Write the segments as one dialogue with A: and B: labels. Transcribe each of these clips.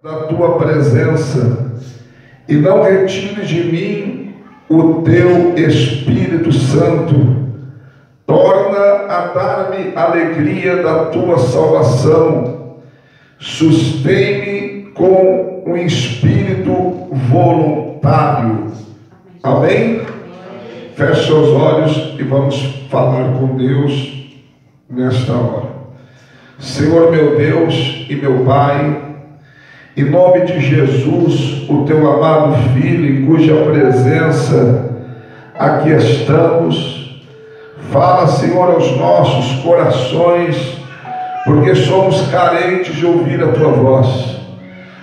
A: da tua presença e não retires de mim o teu Espírito Santo. Torna a dar-me alegria da tua salvação. Sustém-me com um espírito voluntário. Amém? Feche seus olhos e vamos falar com Deus nesta hora. Senhor meu Deus e meu Pai, em nome de Jesus, o teu amado Filho, em cuja presença aqui estamos, fala, Senhor, aos nossos corações, porque somos carentes de ouvir a tua voz.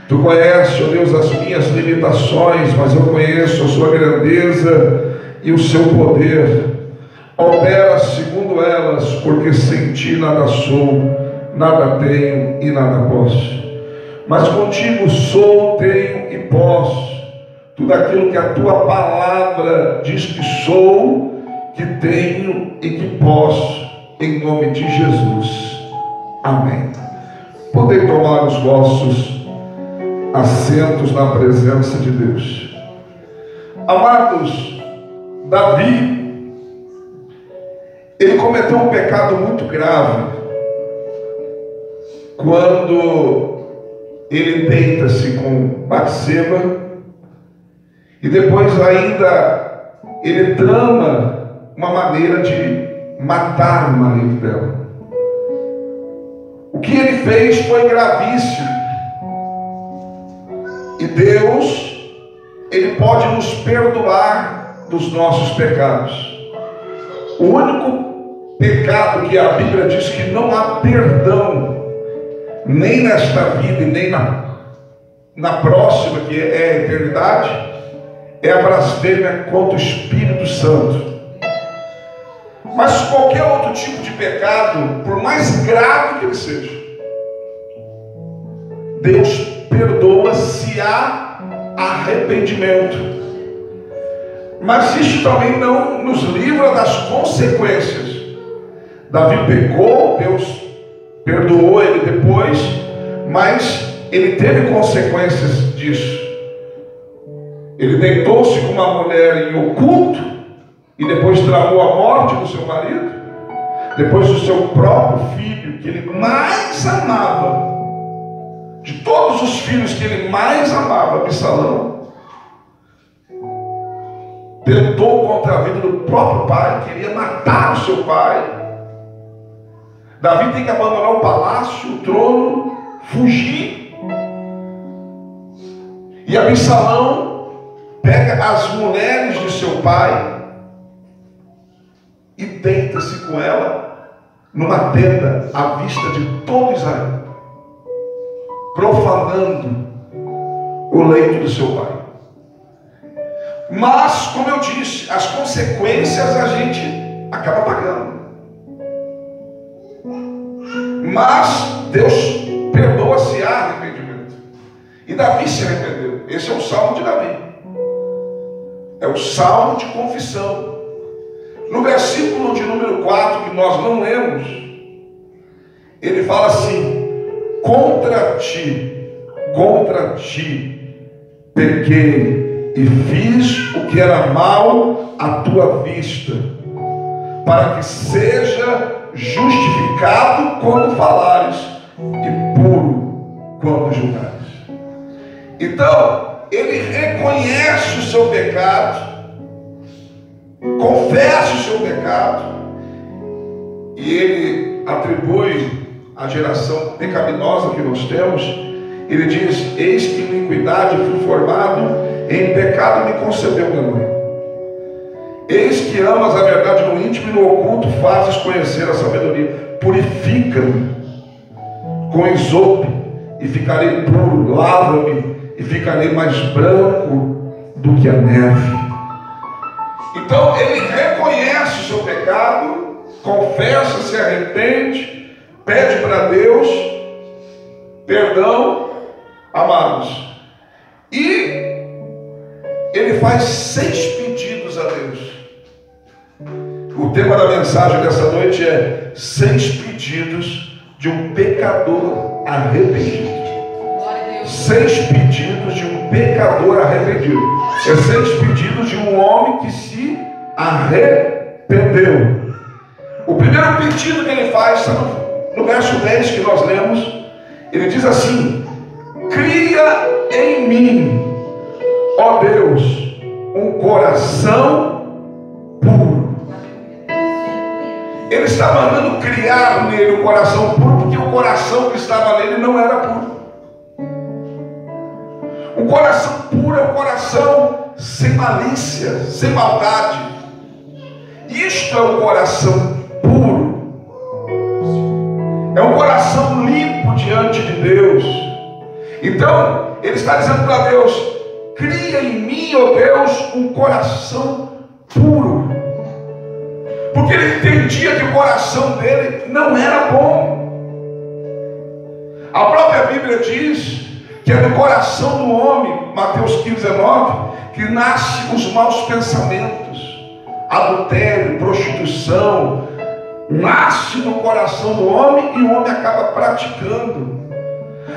A: Tu conheces, ó Deus, as minhas limitações, mas eu conheço a sua grandeza e o seu poder. Opera segundo elas, porque sem ti nada sou, nada tenho e nada posso. Mas contigo sou, tenho e posso tudo aquilo que a tua palavra diz que sou, que tenho e que posso, em nome de Jesus. Amém. Podem tomar os vossos assentos na presença de Deus. Amados, Davi, ele cometeu um pecado muito grave quando ele deita-se com Batseba e depois ainda ele trama uma maneira de matar o marido dela. O que ele fez foi gravíssimo. E Deus, ele pode nos perdoar dos nossos pecados. O único pecado que a Bíblia diz que não há perdão, nem nesta vida e nem na próxima, que é a eternidade, é a blasfêmia contra o Espírito Santo. Mas qualquer outro tipo de pecado, por mais grave que ele seja, Deus perdoa se há arrependimento. Mas isso também não nos livra das consequências. Davi pecou, Deus perdoou ele depois, mas ele teve consequências disso. Ele deitou-se com uma mulher em oculto e depois tramou a morte do seu marido, depois do seu próprio filho, que ele mais amava, de todos os filhos que ele mais amava, Absalão, tentou contra a vida do próprio pai, queria matar o seu pai. Davi tem que abandonar o palácio, o trono, fugir. E Absalão pega as mulheres de seu pai e deita-se com ela numa tenda à vista de todo Israel, profanando o leito do seu pai. Mas, como eu disse, as consequências a gente acaba pagando. Mas Deus perdoa se há arrependimento. E Davi se arrependeu. Esse é o salmo de Davi. É o salmo de confissão. No versículo de número 4, que nós não lemos, ele fala assim: contra ti pequei e fiz o que era mal à tua vista, para que seja justificado quando falares e puro quando julgares. Então, ele reconhece o seu pecado, confessa o seu pecado, e ele atribui à geração pecaminosa que nós temos, ele diz: eis que em iniquidade fui formado, em pecado me concebeu minha mãe. Eis que amas a verdade no íntimo e no oculto fazes conhecer a sabedoria. Purifica-me com esopo e ficarei puro. Lava-me e ficarei mais branco do que a neve. Então ele reconhece o seu pecado, confessa, se arrepende, pede para Deus perdão, amados, e ele faz 6 pedidos a Deus. O tema da mensagem dessa noite é 6 pedidos de um pecador arrependido. 6 pedidos de um pecador arrependido. É 6 pedidos de um homem que se arrependeu. O primeiro pedido que ele faz, no verso 10 que nós lemos, ele diz assim: cria em mim, ó Deus, um coração puro. Ele está mandando criar nele um coração puro, porque o coração que estava nele não era puro. Um coração puro é um coração sem malícia, sem maldade. Isto é um coração puro. É um coração limpo diante de Deus. Então, ele está dizendo para Deus: cria em mim, ó Deus, um coração puro. Porque ele entendia que o coração dele não era bom. A própria Bíblia diz que é do coração do homem, Mateus 15:19, que nascem os maus pensamentos, adultério, prostituição, nasce no coração do homem e o homem acaba praticando.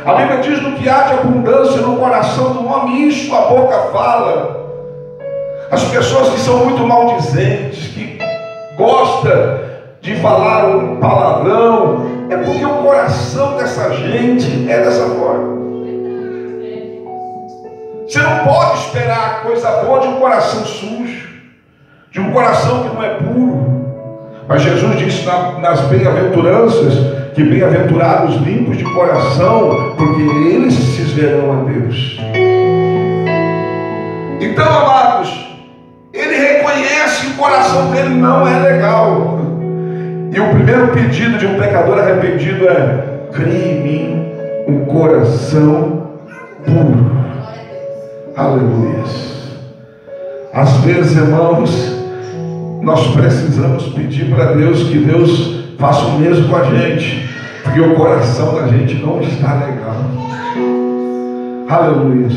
A: A Bíblia diz: no que há de abundância no coração do homem, isso a boca fala. As pessoas que são muito maldizentes, que gostam de falar um palavrão, é porque o coração dessa gente é dessa forma. Você não pode esperar coisa boa de um coração sujo, de um coração que não é puro. Mas Jesus disse nas bem-aventuranças que bem-aventurados limpos de coração, porque eles se verão a Deus. Então, amados, ele reconhece que o coração dele não é legal. E o primeiro pedido de um pecador arrependido é: crie em mim um coração puro. Aleluia. Às vezes, irmãos, nós precisamos pedir para Deus que Deus faça o mesmo com a gente, porque o coração da gente não está legal. Aleluia.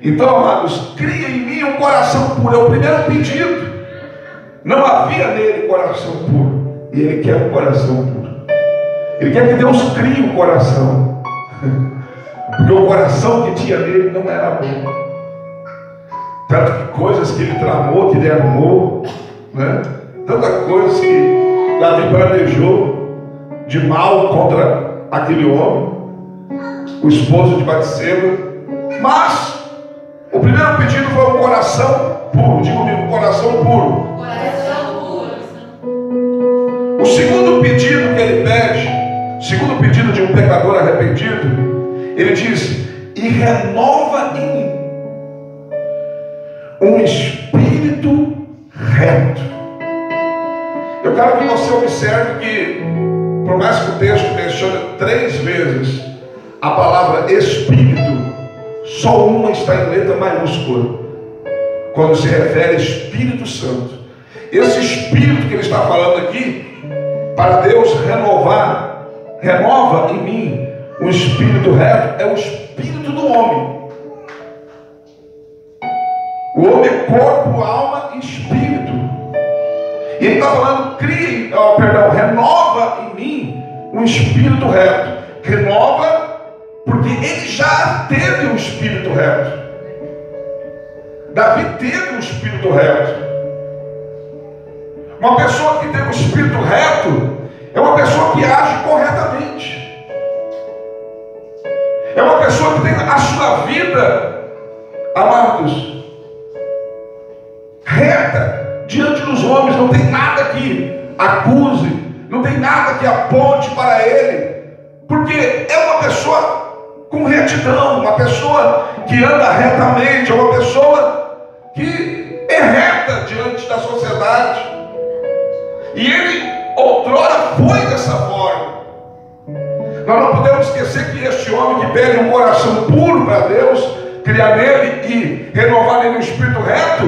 A: Então, amados, cria em mim um coração puro. É o primeiro pedido. Não havia nele coração puro, e ele quer um coração puro. Ele quer que Deus crie um coração, porque o coração que tinha nele não era bom. Tanto que coisas que ele tramou, que ele armou, né? Tantas coisas que Davi planejou de mal contra aquele homem, o esposo de Batseba. Mas o primeiro pedido foi um coração puro. Diga comigo, um coração puro.
B: Coração puro.
A: O segundo pedido que ele pede, o segundo pedido de um pecador arrependido, ele diz: e renova em mim um espírito reto. Eu quero que você observe que, por mais que o texto mencione 3 vezes a palavra espírito, só uma está em letra maiúscula, quando se refere a Espírito Santo. Esse espírito que ele está falando aqui, para Deus renova em mim um espírito reto, é o espírito do homem. O homem é corpo, alma e espírito. E ele está falando: renova em mim um espírito reto. Renova, porque ele já teve um espírito reto. Davi teve um espírito reto. Uma pessoa que tem um espírito reto é uma pessoa que age corretamente. É uma pessoa que tem a sua vida, amados, reta diante dos homens. Não tem nada que acuse, não tem nada que aponte para ele, porque é uma pessoa com retidão, uma pessoa que anda retamente, é uma pessoa que é reta diante da sociedade. E ele outrora foi dessa forma. Nós não podemos esquecer que este homem que pede um coração puro para Deus, criar nele e renovar nele um espírito reto,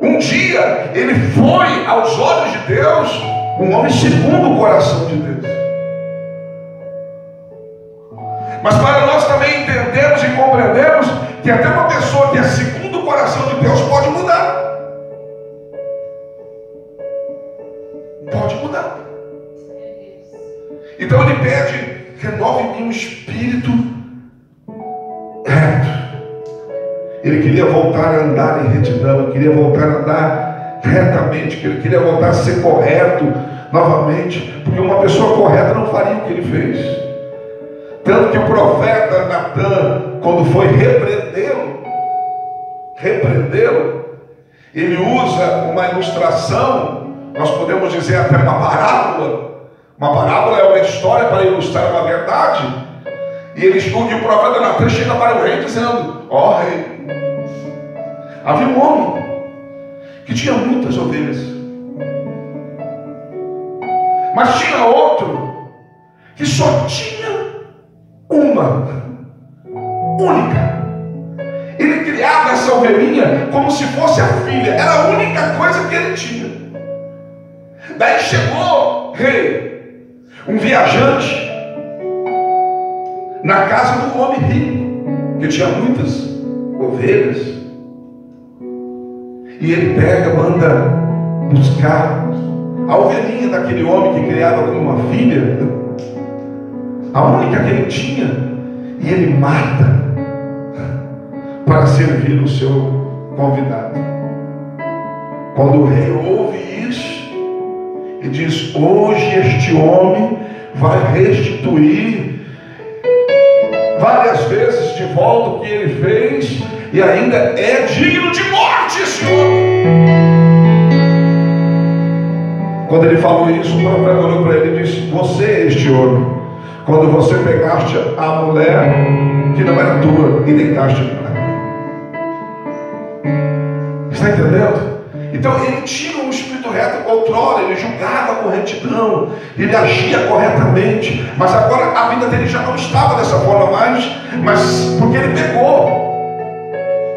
A: um dia ele foi aos olhos de Deus um homem segundo o coração de Deus. Mas para nós também entendermos e compreendermos que até uma pessoa que é segundo o coração de Deus pode mudar. Pode mudar. Então ele pede: renove em mim um espírito reto. Ele queria voltar a andar em retidão, ele queria voltar a andar retamente, ele queria voltar a ser correto novamente, porque uma pessoa correta não faria o que ele fez. Tanto que o profeta Natan, quando foi repreendê-lo, ele usa uma ilustração, nós podemos dizer até uma parábola. Uma parábola é uma história para ilustrar uma verdade. E o profeta Natan chega para o rei dizendo: ó rei, havia um homem que tinha muitas ovelhas, mas tinha outro que só tinha uma única. Ele criava essa ovelhinha como se fosse a filha, era a única coisa que ele tinha. Daí chegou, rei, um viajante na casa do homem rico, que tinha muitas ovelhas, e ele pega, manda buscar a ovelhinha daquele homem que criava como uma filha, a única que ele tinha, e ele mata para servir o seu convidado. Quando o rei ouve isso, ele diz: hoje este homem vai restituir várias vezes de volta o que ele fez, e ainda é digno de morte esse homem. Quando ele falou isso, o profeta olhou para ele e disse: você é este homem, quando você pegaste a mulher que não era tua e deitaste nela. Está entendendo? Então ele tinha um espírito reto. Outrora ele julgava com retidão, ele agia corretamente, mas agora a vida dele já não estava dessa forma mais, mas porque ele pecou.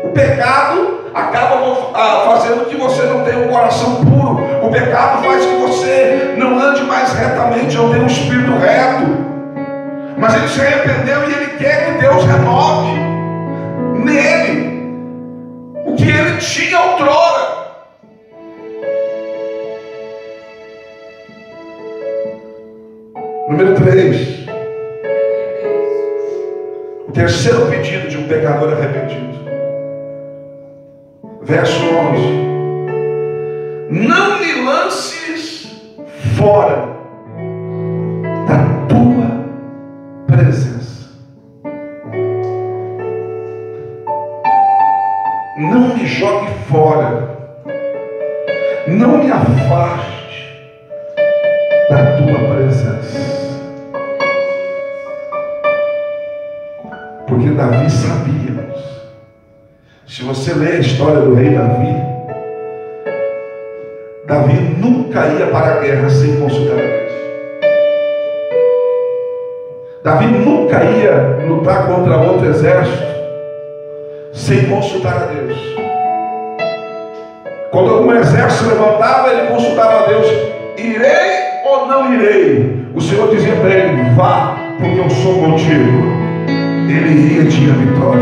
A: O pecado acaba fazendo que você não tenha um coração puro. O pecado faz que você não ande mais retamente, não tenha um espírito reto. Mas ele se arrependeu e ele quer que Deus renove nele o que ele tinha outrora. Número 3. O terceiro pedido de um pecador arrependido. Verso 11. Não me lances fora da tua presença. Não me jogue fora. Não me afaste da tua presença. Porque Davi sabia, irmãos. Se você ler a história do rei Davi nunca ia para a guerra sem consultar a Deus. Davi nunca ia lutar contra outro exército sem consultar a Deus. Quando algum exército se levantava, ele consultava a Deus: irei ou não irei? O Senhor dizia para ele: vá, porque eu sou contigo. Ele iria e tinha vitória.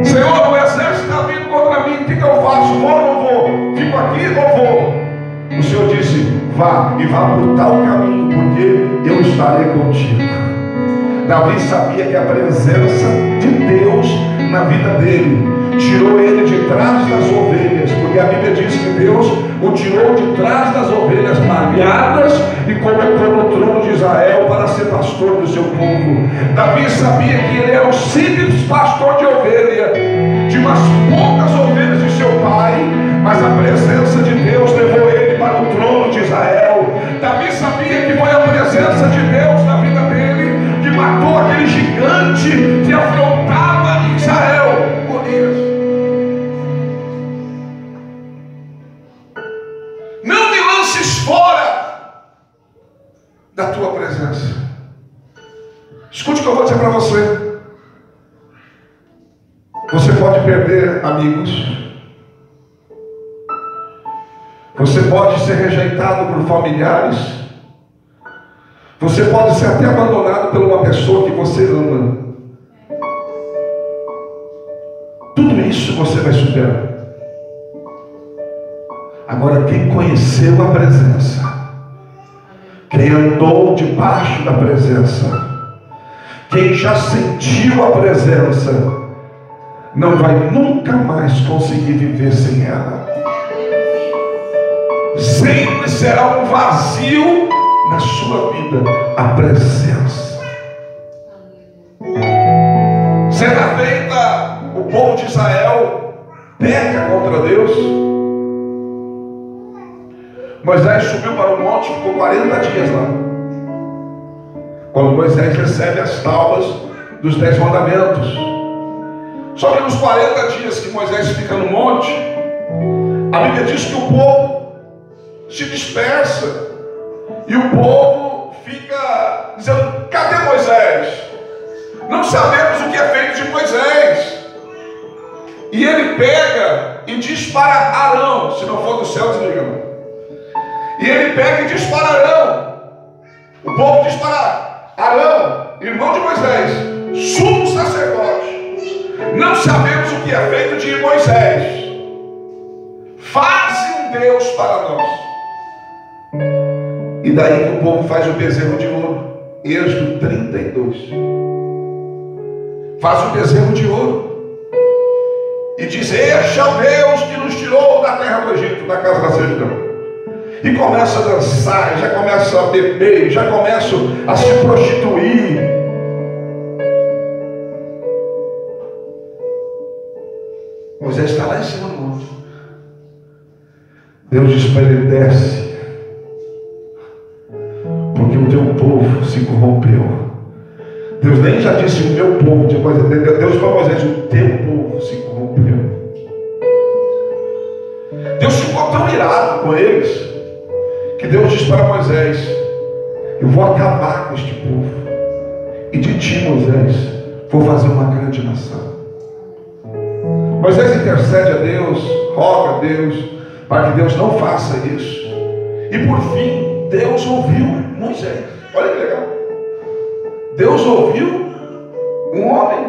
A: Senhor, o exército está vindo contra mim, o que eu faço? Vou ou não vou? Fico aqui ou vou? O Senhor disse: vá, e vá por tal caminho, porque eu estarei contigo. Davi sabia que a presença de Deus na vida dele tirou ele de trás das ovelhas, porque a Bíblia diz que Deus o tirou de trás das ovelhas malhadas e colocou no trono de Israel para ser pastor do seu povo. Davi sabia que ele era um simples pastor de ovelha, de umas poucas ovelhas de seu pai, mas a presença de Deus levou ele para o trono de Israel. Davi sabia que foi a presença de Deus na vida dele que matou aquele gigante que afrontava Israel, Golias. Não me lances fora da tua presença. Escute o que eu vou dizer para você. Você pode perder amigos. Você pode ser rejeitado por familiares. Você pode ser até abandonado por uma pessoa que você ama. Tudo isso você vai superar. Agora, quem conheceu a presença, quem andou debaixo da presença, Quem já sentiu a presença não vai nunca mais conseguir viver sem ela. Sempre será um vazio na sua vida a presença. Certa feita, o povo de Israel peca contra Deus. Moisés subiu para o monte, ficou 40 dias lá. Quando Moisés recebe as tábuas dos 10 mandamentos. Só que nos 40 dias que Moisés fica no monte, a Bíblia diz que o povo se dispersa. E o povo fica dizendo: cadê Moisés? Não sabemos o que é feito de Moisés. E ele pega e diz para Arão, se não for do céu, desliga. E ele pega e diz para Arão, o povo diz para Arão, irmão de Moisés, sumo sacerdote, não sabemos o que é feito de Moisés. Faze um Deus para nós. E daí que o povo faz o bezerro de ouro. Êxodo 32. Faz o bezerro de ouro. E diz: este é o Deus que nos tirou da terra do Egito, da casa da servidão. E começa a dançar, já começa a beber, já começa a se prostituir. Moisés está lá em cima do monte. Deus diz para ele: desce, porque o teu povo se corrompeu. Deus nem já disse o meu povo, Deus para Moisés: o teu povo se corrompeu. Deus ficou tão irado com eles que Deus diz para Moisés: eu vou acabar com este povo, e de ti, Moisés, vou fazer uma grande nação. Moisés intercede a Deus, roga a Deus para que Deus não faça isso. E por fim, Deus ouviu Moisés. Olha que legal. Deus ouviu um homem.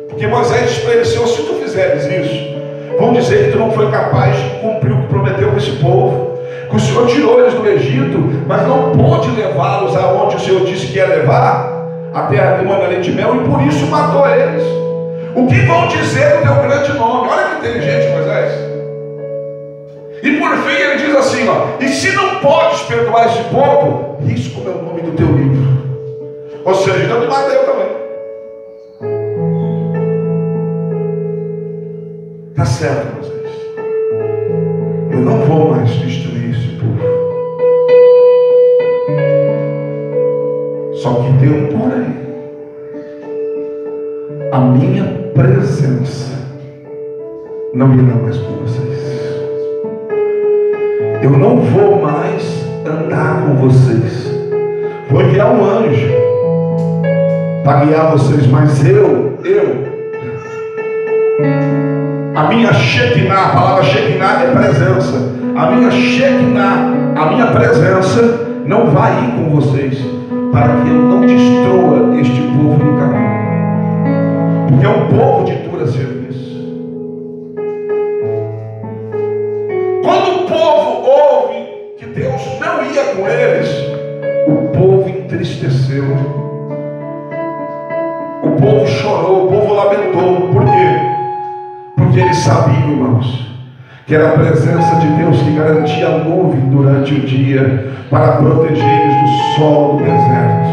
A: Porque Moisés disse para ele: Senhor, se tu fizeres isso, vão dizer que tu não foi capaz de cumprir o que prometeu com esse povo. Que o Senhor tirou eles do Egito, mas não pôde levá-los aonde o Senhor disse que ia levar, a terra de leite e mel, e por isso matou eles. O que vão dizer do teu grande nome? Olha que inteligente, Moisés. E por fim ele diz assim: e se não podes perdoar esse povo, risca o meu nome do teu livro. Ou seja, então me mata eu também. Está certo, Moisés. Eu não vou mais destruir esse povo. Só que tem um porém. A minha presença não irá mais com vocês. Eu não vou mais andar com vocês. Vou enviar um anjo para guiar vocês, mas a minha Shekinah, a palavra Shekinah é presença. A minha Shekinah, a minha presença não vai ir com vocês, para que eu não destrua este povo no caminho. Porque é um povo de dura serviço. Quando o povo ouve que Deus não ia com eles, o povo entristeceu. O povo chorou, o povo lamentou. Por quê? Porque eles sabiam, irmãos, que era a presença de Deus que garantia a nuvem durante o dia para proteger eles do sol do deserto.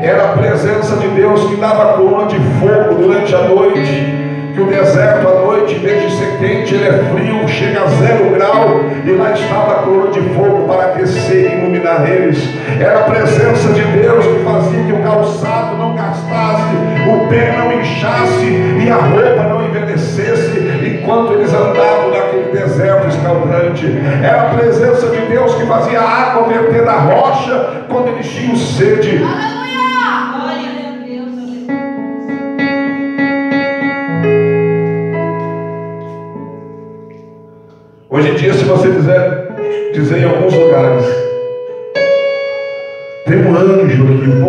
A: Era a presença de Deus que dava a coluna de fogo durante a noite. Que o deserto à noite, em vez de ser quente, ele é frio, chega a 0 grau, e lá estava a coluna de fogo para aquecer e iluminar eles. Era a presença de Deus que fazia que o calçado não gastasse, o pé não inchasse e a roupa não envelhecesse enquanto eles andavam naquele deserto escaldante. Era a presença de Deus que fazia a água verter da rocha quando eles tinham sede. Hoje em dia, se você quiser dizer em alguns lugares, tem um anjo aqui, o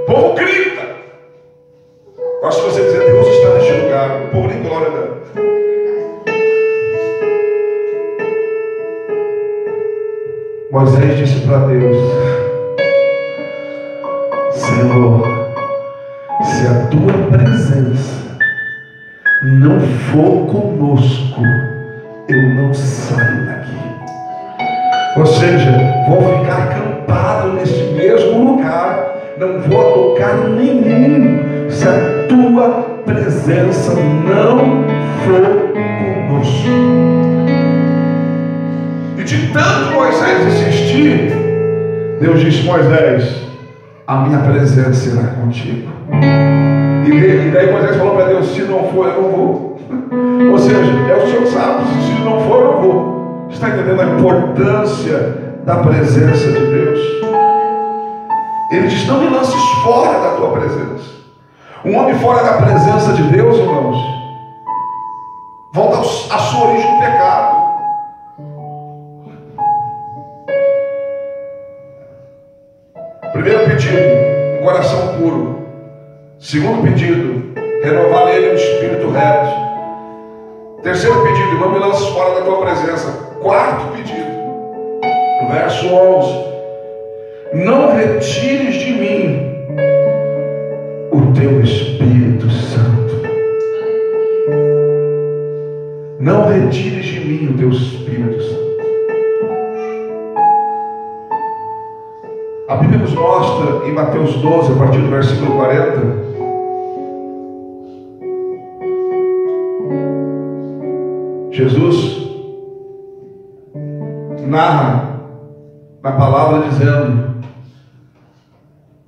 A: povo grita. Mas se você dizer Deus está neste lugar, o povo nem glória dá. Moisés disse para Deus: Senhor, se a tua presença não for conosco, eu não saio daqui. Ou seja, vou ficar acampado nesse mesmo lugar, não vou a lugar nenhum, se a tua presença não for conosco. E de tanto Moisés insistir, Deus disse: Moisés, a minha presença irá contigo. E daí Moisés falou para Deus: se não for, eu não vou. Ou seja, é o Senhor sabe, se não for, eu não vou. Está entendendo a importância da presença de Deus? Ele diz: não me lances fora da tua presença. Um homem fora da presença de Deus, irmãos, volta à sua origem do pecado. Primeiro pedido, um coração puro. Segundo pedido, renovar nele um espírito reto. Terceiro pedido, não me lances fora da tua presença. Quarto pedido, no verso 11: não retires de mim o teu Espírito Santo. Não retires de mim o teu Espírito Santo. A Bíblia nos mostra em Mateus 12, a partir do versículo 40, Jesus narra na palavra dizendo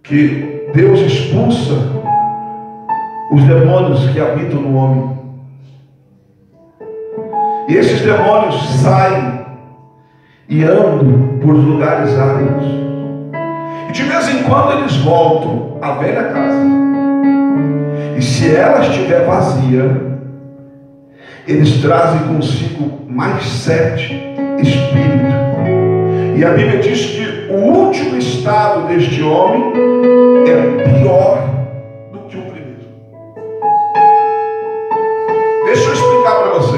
A: que Deus expulsa os demônios que habitam no homem. E esses demônios saem e andam por lugares áridos. E de vez em quando eles voltam à velha casa. E se ela estiver vazia, eles trazem consigo mais 7 espíritos. E a Bíblia diz que o último estado deste homem é pior do que o primeiro. Deixa eu explicar para você.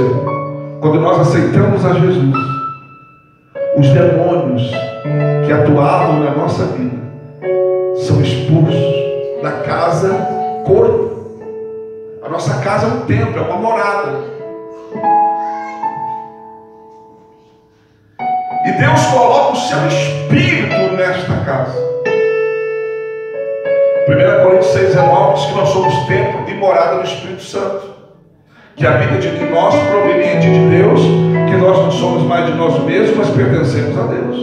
A: Quando nós aceitamos a Jesus, os demônios que atuavam na nossa vida são expulsos da casa corpo. A nossa casa é um templo, é uma morada. E Deus coloca o seu Espírito nesta casa. 1 Coríntios 6,19 diz que nós somos templo e morada do Espírito Santo, que habita de nós, proveniente de Deus, que nós não somos mais de nós mesmos, mas pertencemos a Deus.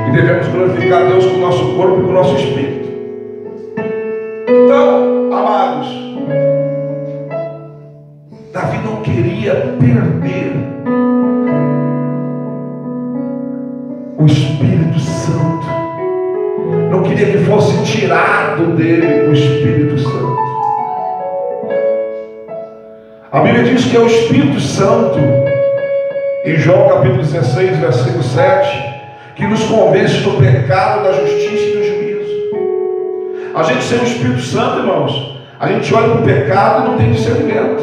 A: E devemos glorificar a Deus com o nosso corpo e com o nosso Espírito. Então, amados, Davi não queria perder o Espírito Santo. Não queria que fosse tirado dele o Espírito Santo. A Bíblia diz que é o Espírito Santo, em João capítulo 16, versículo 7, que nos convence do pecado, da justiça e do juízo. A gente sem o Espírito Santo, irmãos, a gente olha para o pecado e não tem discernimento.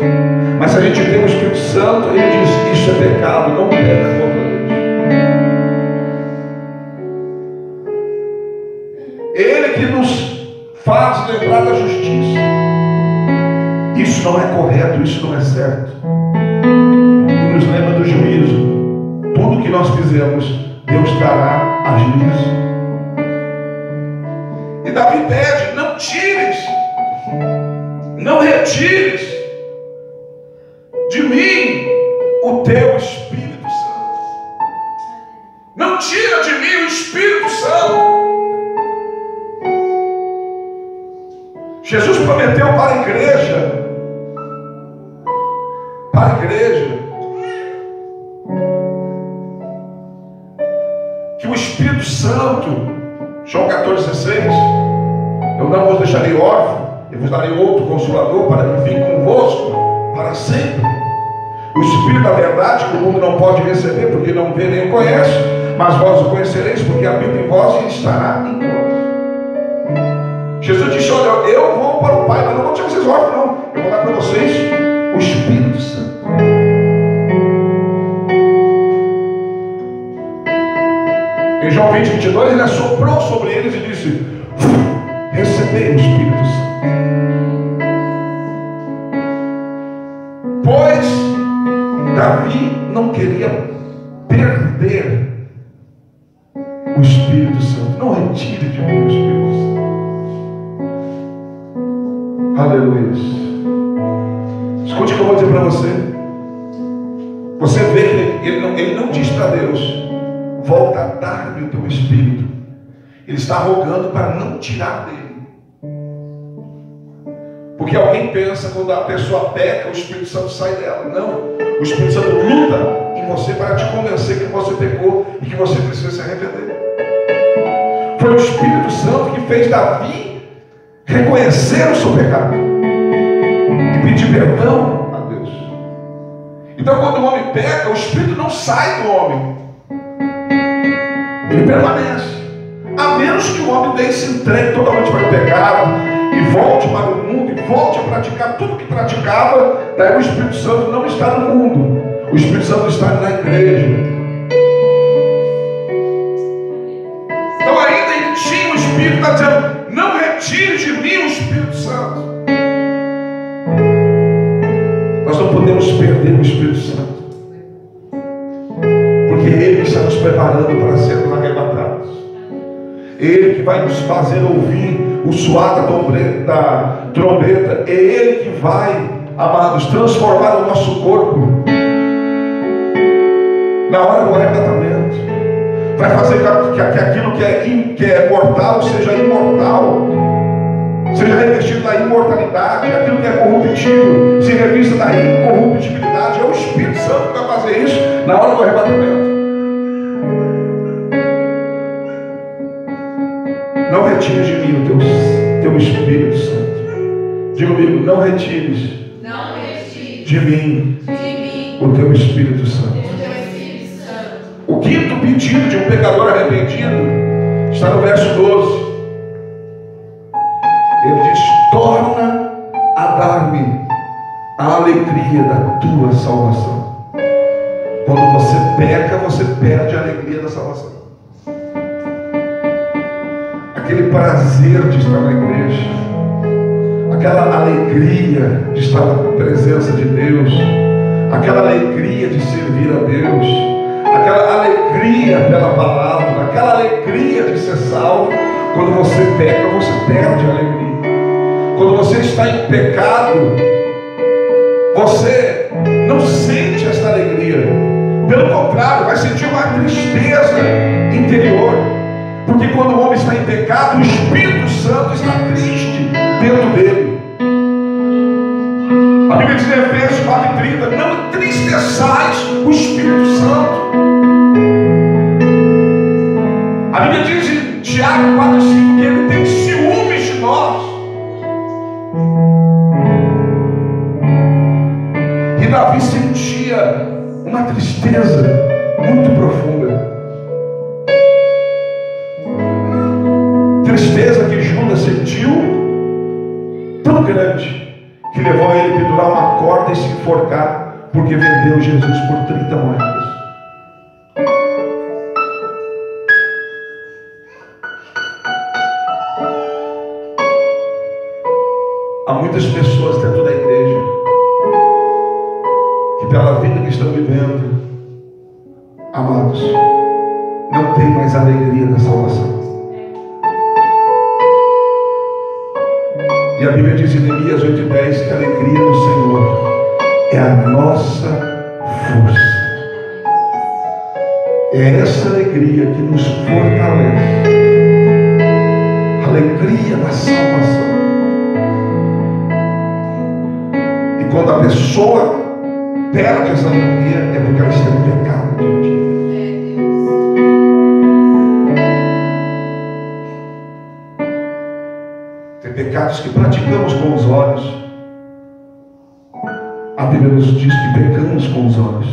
A: Mas se a gente tem o Espírito Santo, ele diz: isso é pecado, não peca contra Deus. Ele que nos faz lembrar da justiça. Isso não é correto, isso não é certo. E nos lembra do juízo. Tudo que nós fizemos, Deus dará a juízo. E Davi pede: não tires, não retires de mim o teu Espírito Santo. Não tira de mim o Espírito Santo. Jesus prometeu para a igreja, que o Espírito Santo, João 14,16, eu não vos deixarei órfão, eu vos darei outro consolador para que fique convosco para sempre. O Espírito da verdade que o mundo não pode receber porque não vê nem o conhece, mas vós o conhecereis porque habita em vós e estará em vós. Jesus disse: olha, eu vou para o Pai, mas não vou deixar vocês órfãos, não. Eu vou dar para vocês o Espírito Santo. Em João 20, 22, ele assoprou sobre eles e disse: receber o Espírito Santo. Pois Davi não queria perder o Espírito Santo. Não retire de mim o Espírito Santo. Aleluia. Escute o que eu vou dizer para você. Você vê que ele não diz para Deus: volta a dar-me o teu Espírito. Ele está rogando para não tirar dele. Porque alguém pensa, quando a pessoa peca, o Espírito Santo sai dela. Não. O Espírito Santo luta em você para te convencer que você pecou e que você precisa se arrepender. Foi o Espírito Santo que fez Davi reconhecer o seu pecado e pedir perdão a Deus. Então, quando o homem peca, o Espírito não sai do homem. Ele permanece. A menos que o homem daí se entregue totalmente para o pecado e volte para o mundo e volte a praticar tudo que praticava. Daí o Espírito Santo não está no mundo. O Espírito Santo está na igreja. Então ainda ele tinha o Espírito, está dizendo: não retire de mim o Espírito Santo. Nós não podemos perder o Espírito Santo, porque Ele está nos preparando para sermos arrebatados. Ele que vai nos fazer ouvir o suar da trombeta. É Ele que vai, amados, transformar o nosso corpo na hora do arrebatamento. Vai fazer que aquilo que é mortal seja imortal, seja revestido da imortalidade. Aquilo que é corruptível se revista da incorruptibilidade. É o Espírito Santo que vai fazer isso na hora do arrebatamento. Não retires de mim o teu Espírito Santo. Diga comigo: não retires de mim o teu Espírito Santo. O quinto pedido de um pecador arrependido está no verso 12. Ele diz: torna a dar-me a alegria da tua salvação. Quando você peca, você perde a alegria da salvação. Aquele prazer de estar na igreja, aquela alegria de estar na presença de Deus, aquela alegria de servir a Deus, aquela alegria pela palavra, aquela alegria de ser salvo. Quando você peca, você perde a alegria. Quando você está em pecado, você não sente essa alegria. Pelo contrário, vai sentir uma tristeza interior. Porque quando o homem está em pecado, o Espírito Santo está triste dentro dele. A Bíblia diz em Efésios 4:30: não entristeçais o Espírito Santo. A Bíblia diz em Tiago 4:5 que ele tem ciúmes de nós. E Davi sentia uma tristeza muito profunda. Tristeza que Judas sentiu tão grande que levou a ele pendurar uma corda e se enforcar, porque vendeu Jesus por 30 moedas. Há muitas pessoas dentro da igreja que, pela vida que estão vivendo, amados, não tem mais alegria da salvação. E a Bíblia diz em Neemias 8:10 que a alegria do Senhor é a nossa força. É essa alegria que nos fortalece. A alegria da salvação. E quando a pessoa perde essa alegria, é porque ela está em pecado diante de Deus. Pecados que praticamos com os olhos. A Bíblia nos diz que pecamos com os olhos.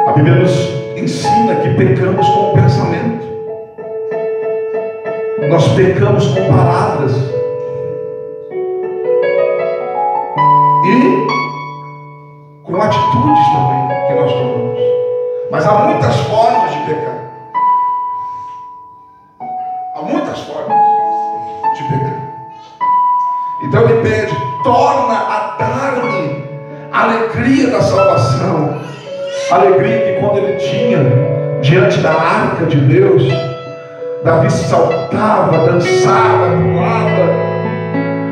A: A Bíblia nos ensina que pecamos com o pensamento. Nós pecamos com palavras e com atitudes também que nós tomamos. Mas há muitas formas de pecar. Há muitas formas. Então ele pede: torna a dar-me a alegria da salvação. Alegria que quando ele tinha diante da arca de Deus, Davi saltava, dançava, pulava,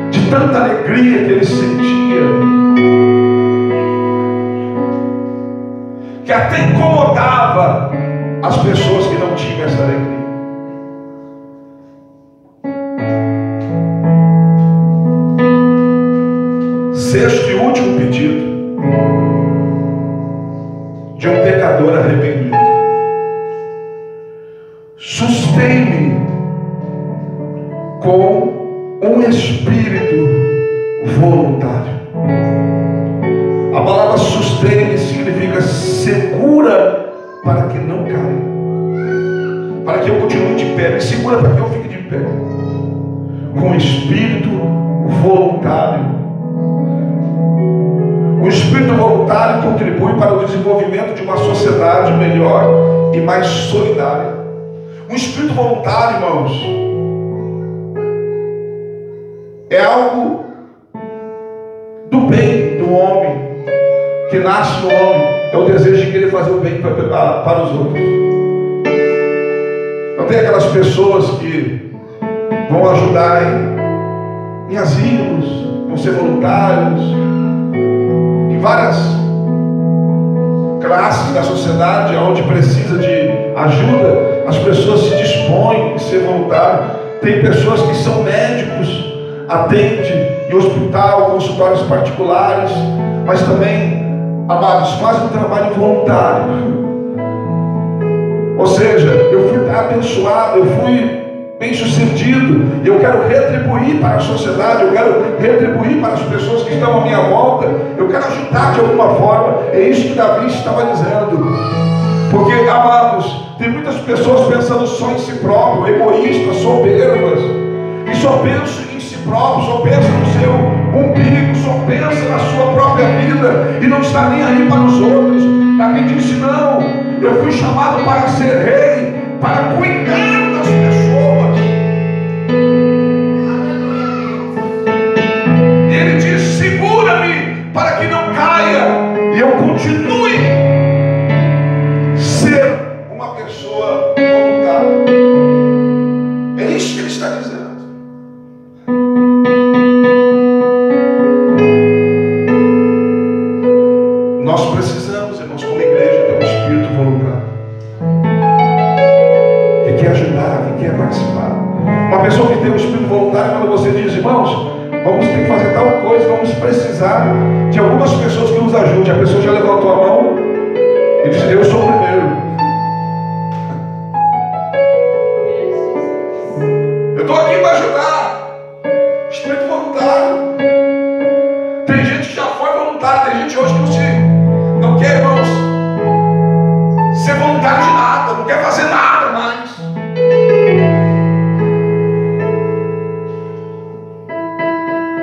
A: de tanta alegria que ele sentia, que até incomodava as pessoas que não tinham essa alegria. Sexto e último pedido de um pecador arrependido: sustém-me com um espírito voluntário. A palavra sustém-me significa segura para que não caia, para que eu continue de pé, me segura para que eu fique de pé, com espírito voluntário. O espírito voluntário contribui para o desenvolvimento de uma sociedade melhor e mais solidária. Um espírito voluntário, irmãos, é algo do bem do homem, que nasce no homem, é o desejo de querer fazer o bem para os outros. Não tem aquelas pessoas que vão ajudar em asilos, vão ser voluntários, em várias classes da sociedade onde precisa de ajuda, as pessoas se dispõem a ser voluntário. Tem pessoas que são médicos, atendem em hospital, consultórios particulares, mas também, amados, fazem um trabalho voluntário. Ou seja, eu fui abençoado, eu fui bem sucedido, e eu quero retribuir para a sociedade, eu quero retribuir para as pessoas que estão à minha volta, eu quero ajudar de alguma forma. É isso que Davi estava dizendo. Porque, amados, tem muitas pessoas pensando só em si próprio, egoístas, soberbas, que só pensam em si próprio, só pensam no seu umbigo, só pensam na sua própria vida e não está nem aí para os outros. Davi disse: não, eu fui chamado para ser rei, para cuidar das pessoas. E ele diz: segura-me para que não caia e eu continue ser uma pessoa voluntária. É isso que ele está dizendo. Nós precisamos, irmãos, como igreja, ter um espírito voluntário, que quer ajudar, que quer participar. Uma pessoa que tem um espírito voluntário, quando você diz: irmãos, vamos ter que fazer tal coisa, vamos precisar de algumas pessoas que nos ajudem, a pessoa já levantou a mão e diz: eu sou o primeiro. Eu estou aqui para ajudar. Espírito voluntário. Tem gente que já foi voluntário, tem gente hoje que não quer, irmãos, ser voluntário de nada, não quer fazer nada mais.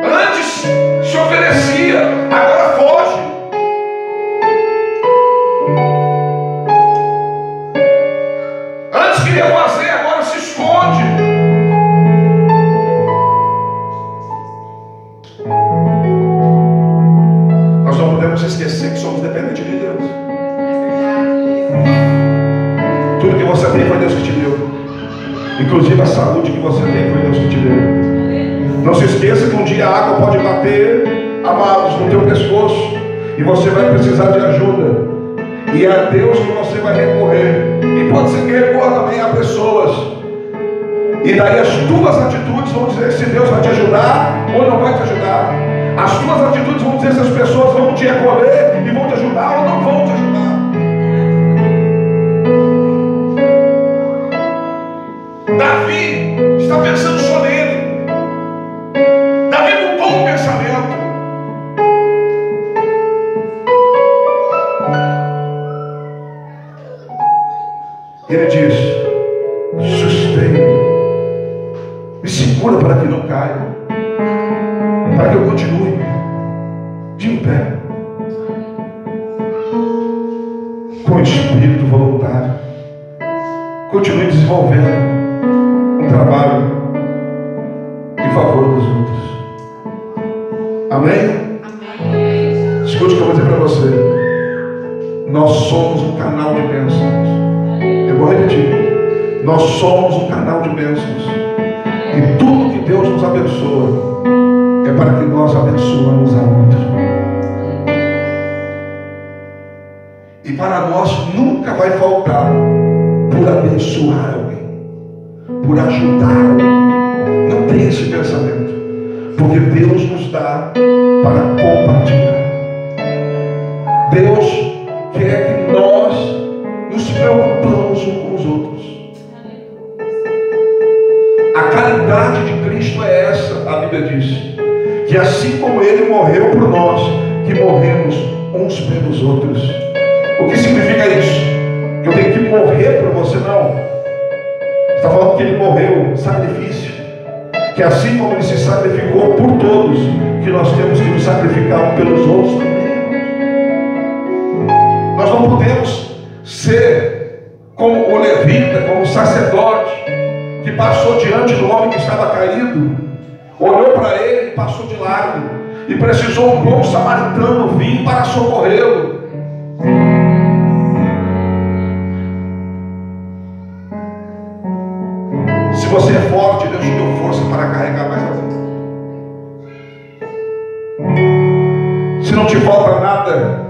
A: Antes se oferecia, agora foge. Antes queria fazer, agora se esconde. Nós não podemos esquecer que somos dependentes de Deus. Tudo que você tem foi Deus que te deu. Inclusive a saúde que você tem foi Deus que te deu. Não se esqueça que um dia a água pode bater, amados, no teu pescoço, e você vai precisar de ajuda. E é a Deus que você vai recorrer. E pode ser que recorra também a pessoas. E daí as tuas atitudes vão dizer se Deus vai te ajudar ou não vai te ajudar. As tuas atitudes vão dizer se as pessoas vão te acolher e vão te ajudar ou não vão te ajudar. Davi está pensando só nele. Davi mudou o pensamento. Ele diz: sustém-me, me segura para que não caia, para que eu continue de em pé, com espírito voluntário, continue desenvolvendo um trabalho em favor dos outros. somos um canal de bênçãos. E tudo que Deus nos abençoa é para que nós abençoamos a outro. E para nós nunca vai faltar por abençoar alguém, por ajudar alguém. Não tem esse pensamento, porque Deus nos dá para compartilhar. Deus quer que nós nos preocupamos uns com os outros. A caridade de Cristo é essa, a Bíblia diz, que assim como Ele morreu por nós, que morremos uns pelos outros. O que significa isso? Que eu tenho que morrer por você? Não. Está falando que Ele morreu, sacrifício. Que assim como Ele se sacrificou por todos, que nós temos que nos sacrificar um pelos outros também. Nós não podemos ser como o levita, como o sacerdote, que passou diante do homem que estava caído, olhou para ele e passou de largo, e precisou um bom samaritano vir para socorrê-lo. Se você é forte, Deus te deu força para carregar mais alguém. Se não te falta nada,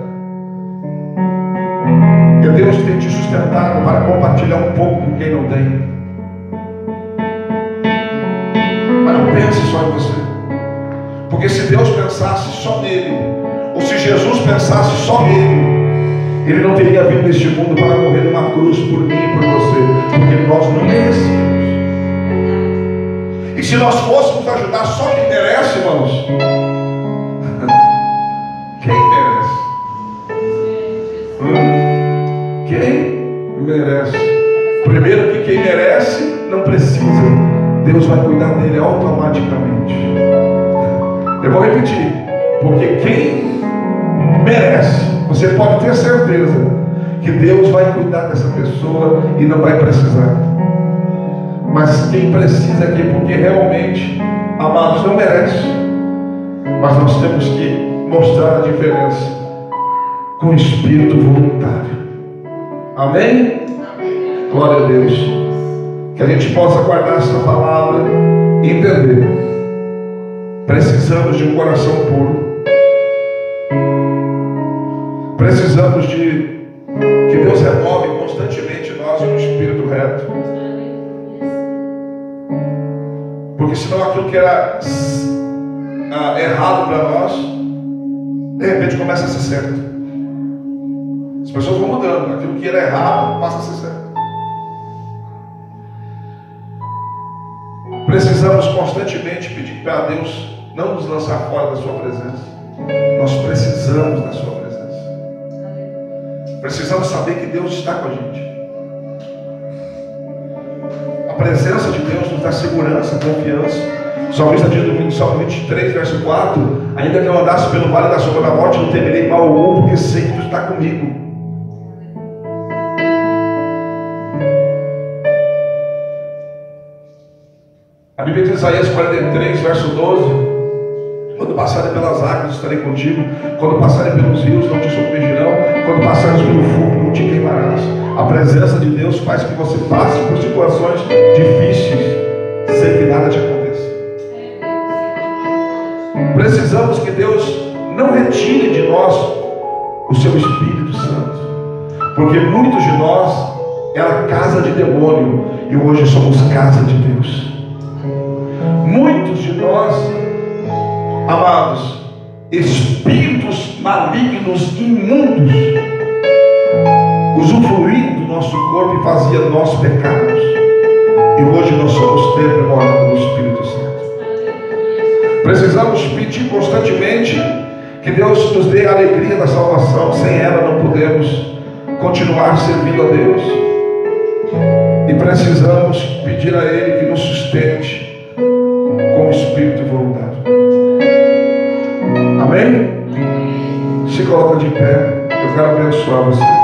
A: é Deus que tem te sustentado para compartilhar um pouco com quem não tem. Mas não pense só em você, porque se Deus pensasse só nele, ou se Jesus pensasse só nele, Ele não teria vindo neste mundo para morrer numa cruz por mim e por você, porque nós não merecemos. E se nós fôssemos ajudar só quem merece, irmãos, quem merece? Quem merece? Primeiro que quem merece não precisa, Deus vai cuidar dele automaticamente. Eu vou repetir, porque quem merece, você pode ter certeza que Deus vai cuidar dessa pessoa e não vai precisar. Mas quem precisa aqui, porque realmente, amados, não merece. Mas nós temos que mostrar a diferença com o espírito voluntário. Amém? Glória a Deus. Que a gente possa guardar essa palavra e entender. Precisamos de um coração puro. Precisamos de que Deus renove constantemente nós um espírito reto. Porque senão aquilo que era errado para nós, de repente começa a ser certo. As pessoas vão mudando, aquilo que era errado passa a ser certo. Precisamos constantemente pedir para Deus não nos lançar fora da sua presença. Nós precisamos da sua presença. Precisamos saber que Deus está com a gente. A presença de Deus nos dá segurança, confiança. O salmista diz no Salmo 23, verso 4: ainda que eu andasse pelo vale da sombra da morte, não temerei mal algum, porque sei que tu está comigo. A Bíblia diz em Isaías 43, verso 12: quando passarem pelas águas, estarei contigo. Quando passarem pelos rios, não te submergirão. Quando passares pelo fogo, não te queimarás. A presença de Deus faz que você passe por situações difíceis sem que nada te aconteça. Precisamos que Deus não retire de nós o seu Espírito Santo, porque muitos de nós era casa de demônio e hoje somos casa de Deus. Muitos de nós, amados, espíritos malignos, imundos, usufruindo do nosso corpo e fazia nós pecados. E hoje nós somos templo morado do Espírito Santo. Precisamos pedir constantemente que Deus nos dê a alegria da salvação. Sem ela não podemos continuar servindo a Deus. E precisamos pedir a Ele que nos sustente com o espírito voluntário. Amém? Se coloca de pé. Eu quero abençoar você.